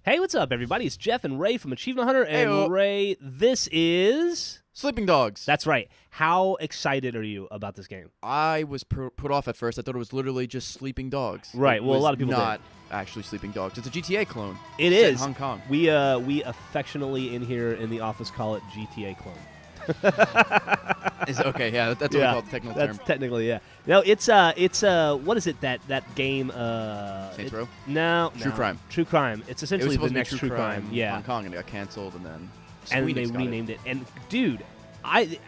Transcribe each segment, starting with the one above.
Hey, what's up, everybody? It's Jeff and Ray from Achievement Hunter. And Heyo. Ray, this is... Sleeping Dogs. That's right. How excited are you about this game? I was put off at first. I thought it was literally just Sleeping Dogs. Right. Well, a lot of people not actually Sleeping Dogs. It's a GTA clone. It set in is. Hong Kong. We affectionately in here in the office call it GTA clone. Okay, yeah, that's what we call the technical term. That's technically, yeah. No, it's what is it that game? Saints Row? No. True Crime. True Crime. It's It was essentially the supposed next to be True Crime. Yeah. Hong Kong, and it got canceled, and then And they Sweeney's got renamed it. And dude,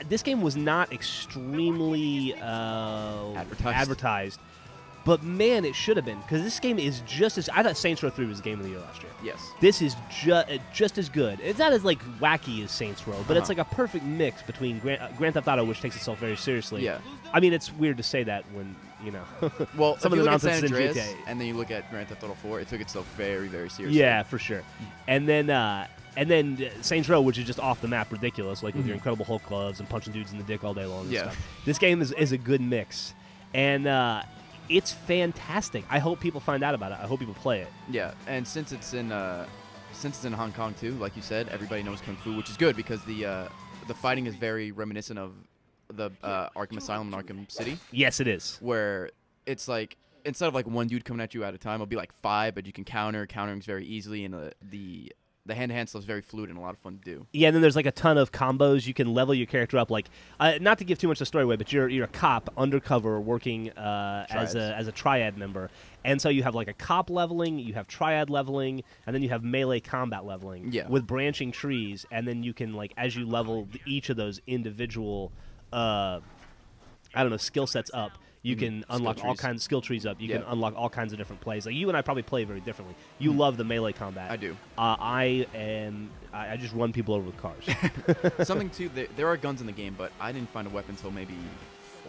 this game was not extremely advertised, but man, it should have been, because this game is just as I thought Saints Row 3 was the game of the year last year. Yes. This is just as good. It's not as like wacky as Saints Row, but it's like a perfect mix between Grand Theft Auto, which takes itself very seriously. Yeah. I mean, it's weird to say that when Well, some if of the you look at nonsense San in Andreas, GTA. and then you look at Grand Theft Auto 4, it took itself very, very seriously. Yeah, for sure. And then Saints Row, which is just off the map ridiculous, like with your Incredible Hulk gloves and punching dudes in the dick all day long and stuff. This game is a good mix, and it's fantastic. I hope people find out about it. I hope people play it. Yeah, and since it's in Hong Kong too, like you said, everybody knows Kung Fu, which is good because the fighting is very reminiscent of the Arkham Asylum and Arkham City. Yes, it is. Where it's like instead of like one dude coming at you at a time, it'll be like 5, but you can countering's very easily, and the hand-to-hand stuff is very fluid and a lot of fun to do. Yeah, and then there's like a ton of combos. You can level your character up. Like, not to give too much of the story away, but you're a cop undercover working as a triad member, and so you have like a cop leveling, you have triad leveling, and then you have melee combat leveling with branching trees, and then you can like as you level each of those individual, skill sets up. You can unlock all kinds of skill trees up. You can unlock all kinds of different plays. Like you and I probably play very differently. You love the melee combat. I do. I just run people over with cars. Something too. There are guns in the game, but I didn't find a weapon until maybe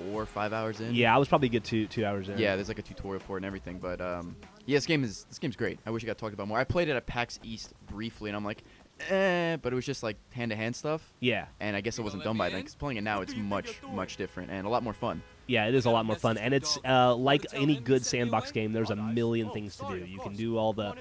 4 or 5 hours in. Yeah, I was probably good 2 hours in. Yeah, there's like a tutorial for it and everything. But yeah, this game's great. I wish it got talked about more. I played it at PAX East briefly, and I'm like, but it was just like hand-to-hand stuff. Yeah. And I guess it wasn't done by then, because playing it now, it's much different and a lot more fun. Yeah, it is a lot more fun, and it's like any good sandbox game. There's a million things to do. You can do all the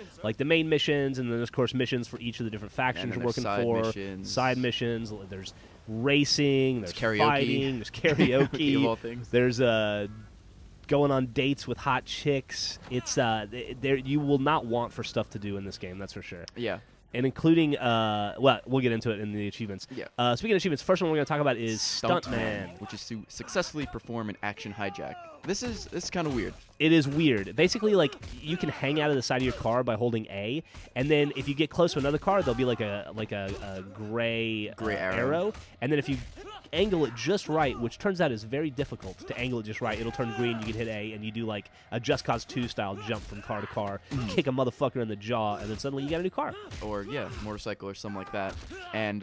main missions, and then there's of course missions for each of the different factions you're working for. Side missions. There's racing. There's karaoke. Fighting. There's karaoke. Of all things. There's going on dates with hot chicks. It's there. You will not want for stuff to do in this game. That's for sure. Yeah. And including, we'll get into it in the achievements. Yeah. Speaking of achievements, first one we're going to talk about is Stuntman, which is to successfully perform an action hijack. This is kind of weird. It is weird. Basically, like you can hang out of the side of your car by holding A, and then if you get close to another car, there'll be like a gray arrow, and then if you angle it just right, which turns out is very difficult to angle it just right, it'll turn green. You can hit A, and you do like a Just Cause 2 style jump from car to car, kick a motherfucker in the jaw, and then suddenly you got a new car. Or motorcycle or something like that. And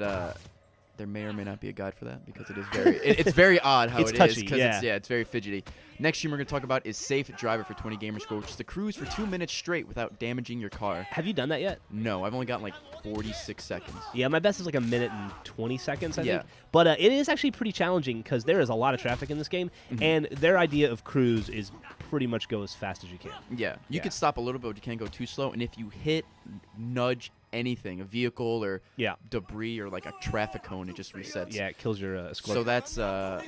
there may or may not be a guide for that because it is very it's very odd how it's it touchy, is because it's very fidgety. Next stream we're going to talk about is Safe Driver for 20 gamer score, which is to cruise for 2 minutes straight without damaging your car. Have you done that yet? No, I've only gotten like 46 seconds. Yeah, my best is like 1 minute and 20 seconds, I think. But it is actually pretty challenging because there is a lot of traffic in this game, and their idea of cruise is pretty much go as fast as you can. Yeah, you could stop a little bit, but you can't go too slow, and if you nudge anything, a vehicle or debris or like a traffic cone, it just resets. Yeah, it kills your score. So that's kind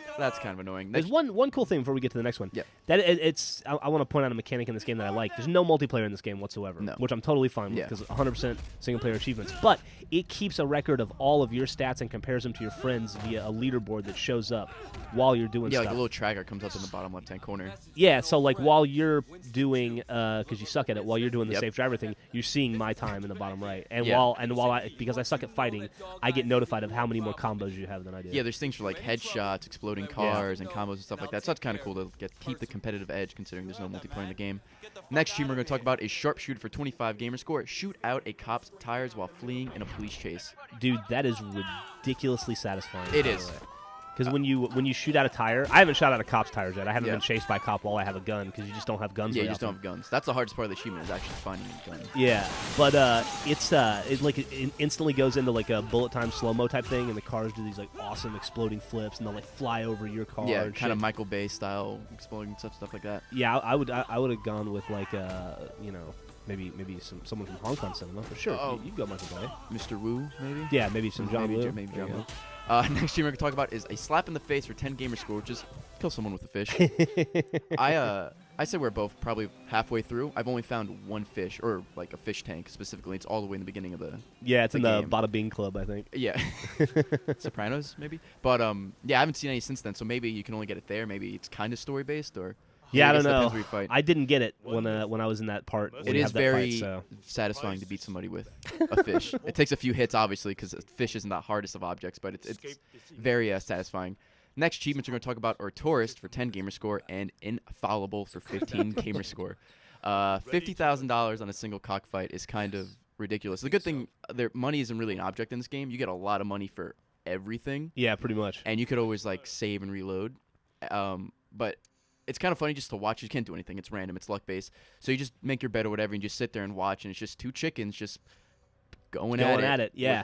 of annoying. There's one cool thing before we get to the next one. Yeah. That it's I want to point out a mechanic in this game that I like. There's no multiplayer in this game whatsoever, which I'm totally fine with because 100% single player achievements. But it keeps a record of all of your stats and compares them to your friends via a leaderboard that shows up while you're doing stuff. Yeah, like a little tracker comes up in the bottom left-hand corner. Yeah, so like while you're doing, because you suck at it, while you're doing the safe driver thing, you're seeing my time in the bottom right. And because I suck at fighting, I get notified of how many more combos you have than I do. Yeah, there's things for like headshots, exploding cars, and combos and stuff like that. So that's kind of cool to keep the competitive edge considering there's no multiplayer in the game. Next stream we're going to talk about is Sharpshooter for 25 gamer score. Shoot out a cop's tires while fleeing in a police chase. Dude, that is ridiculously satisfying. It is. Because when you shoot out a tire, I haven't shot out a cop's tires yet. I haven't been chased by a cop while I have a gun because you just don't have guns. Yeah, you just don't have guns. That's the hardest part of the achievement is actually finding a gun. Yeah, but it instantly goes into like a bullet time slow mo type thing, and the cars do these like awesome exploding flips, and they'll like fly over your car. Yeah, kind of Michael Bay style exploding stuff like that. Yeah, I would have gone with like Maybe someone from Hong Kong cinema. But sure, you go Michael Bay. Mr. Wu, maybe? Yeah, maybe some John Woo. Maybe John Woo. Next team we're going to talk about is a slap in the face for 10 gamer score, which is kill someone with a fish. I say we're both probably halfway through. I've only found one fish, or like a fish tank specifically. It's all the way in the beginning of the Yeah, it's in game. the Bada Bing Club, I think. Yeah. Sopranos, maybe? But, yeah, I haven't seen any since then, so maybe you can only get it there. Maybe it's kind of story-based, or... Yeah, I don't know. I didn't get it when I was in that part. It is very satisfying to beat somebody with a fish. It takes a few hits, obviously, because fish isn't the hardest of objects, but it's very satisfying. Next achievements we're going to talk about are Tourist for 10 gamer score and Infallible for 15 gamer score. $50,000 on a single cockfight is kind of ridiculous. The good thing, money isn't really an object in this game. You get a lot of money for everything. Yeah, pretty much. And you could always like save and reload. But it's kind of funny just to watch. You can't do anything. It's random. It's luck-based. So you just make your bed or whatever and just sit there and watch, and it's just two chickens just going at it. Yeah.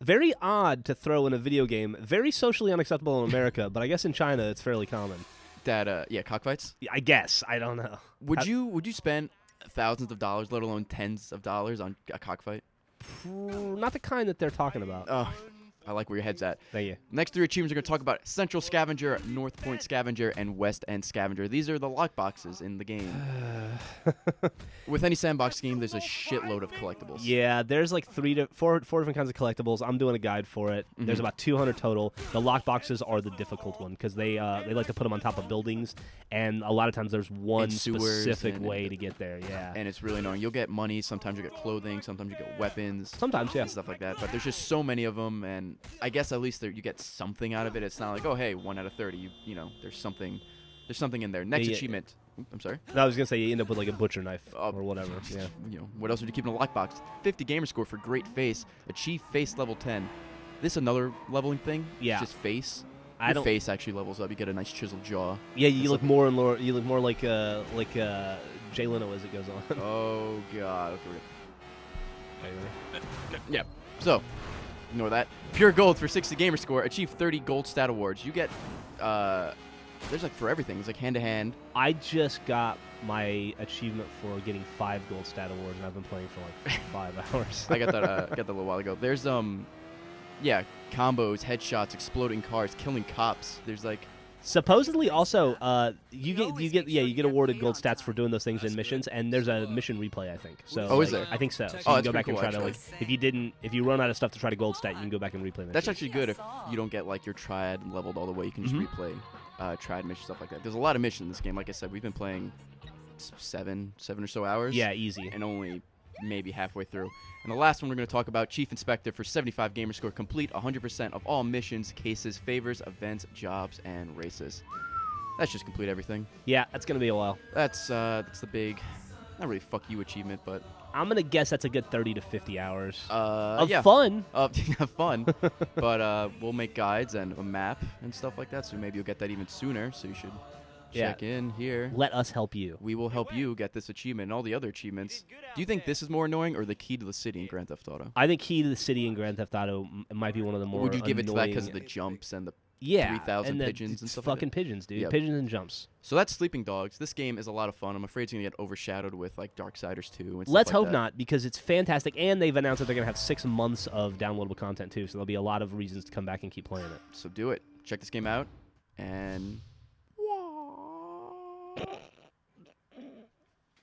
Very odd to throw in a video game. Very socially unacceptable in America, but I guess in China it's fairly common. That cockfights? I guess. I don't know. Would you spend thousands of dollars, let alone tens of dollars, on a cockfight? Not the kind that they're talking about. Oh, I like where your head's at. Thank you. Next three achievements we're going to talk about: Central Scavenger, North Point Scavenger, and West End Scavenger. These are the lockboxes in the game. With any sandbox game, there's a shitload of collectibles. Yeah, there's like four different kinds of collectibles. I'm doing a guide for it. There's about 200 total. The lockboxes are the difficult one because they like to put them on top of buildings, and a lot of times there's one specific way to get there. Yeah, and it's really annoying. You'll get money, sometimes you get clothing, sometimes you get weapons. Sometimes, yeah, and stuff like that. But there's just so many of them, and I guess at least you get something out of it. It's not like, oh hey, 1 out of 30. You know, there's something in there. Next achievement. I'm sorry. No, I was gonna say you end up with like a butcher knife or whatever. Yeah. You know, what else would you keep in a lockbox? 50 gamer score for great face. Achieve face level 10. This another leveling thing. Yeah. It's just face. Your face actually levels up. You get a nice chiseled jaw. Yeah, you look more and more. You look more like Jay Leno as it goes on. Oh God. Yeah. So, ignore that. Pure gold for 60 gamer score. Achieve 30 gold stat awards. You get there's like for everything. It's like hand to hand. I just got my achievement for getting 5 gold stat awards, and I've been playing for like 5 hours. I got that. Got that a little while ago. There's combos, headshots, exploding cars, killing cops. There's like supposedly also you get awarded gold stats for doing those things in missions, and there's a mission replay, I think. So is there? I think so. So oh, you can go back and try actually. to like if you run out of stuff to try to gold stat, you can go back and replay missions. That's actually good if you don't get like your triad leveled all the way. You can just replay triad missions, stuff like that. There's a lot of missions in this game. Like I said, we've been playing 7 or so hours. Yeah, easy. And only maybe halfway through. And the last one we're going to talk about, Chief Inspector for 75 gamer score, complete 100% of all missions, cases, favors, events, jobs, and races. That's just complete everything. Yeah, that's going to be a while. That's the big, not really fuck you achievement, but I'm going to guess that's a good 30 to 50 hours of fun. Fun. But we'll make guides and a map and stuff like that, so maybe you'll get that even sooner, so you should check in here. Let us help you. We will help you get this achievement and all the other achievements. Do you think this is more annoying or the key to the city in Grand Theft Auto? I think key to the city in Grand Theft Auto might be one of the more Would you give it to that annoying- because of the jumps and the 3,000 and pigeons and stuff fucking like that? pigeons, dude. Yep. Pigeons and jumps. So that's Sleeping Dogs. This game is a lot of fun. I'm afraid it's going to get overshadowed with like Darksiders 2 and stuff Let's like hope that. not, because it's fantastic, and they've announced that they're going to have 6 months of downloadable content too, so there'll be a lot of reasons to come back and keep playing it. So do it. Check this game out, and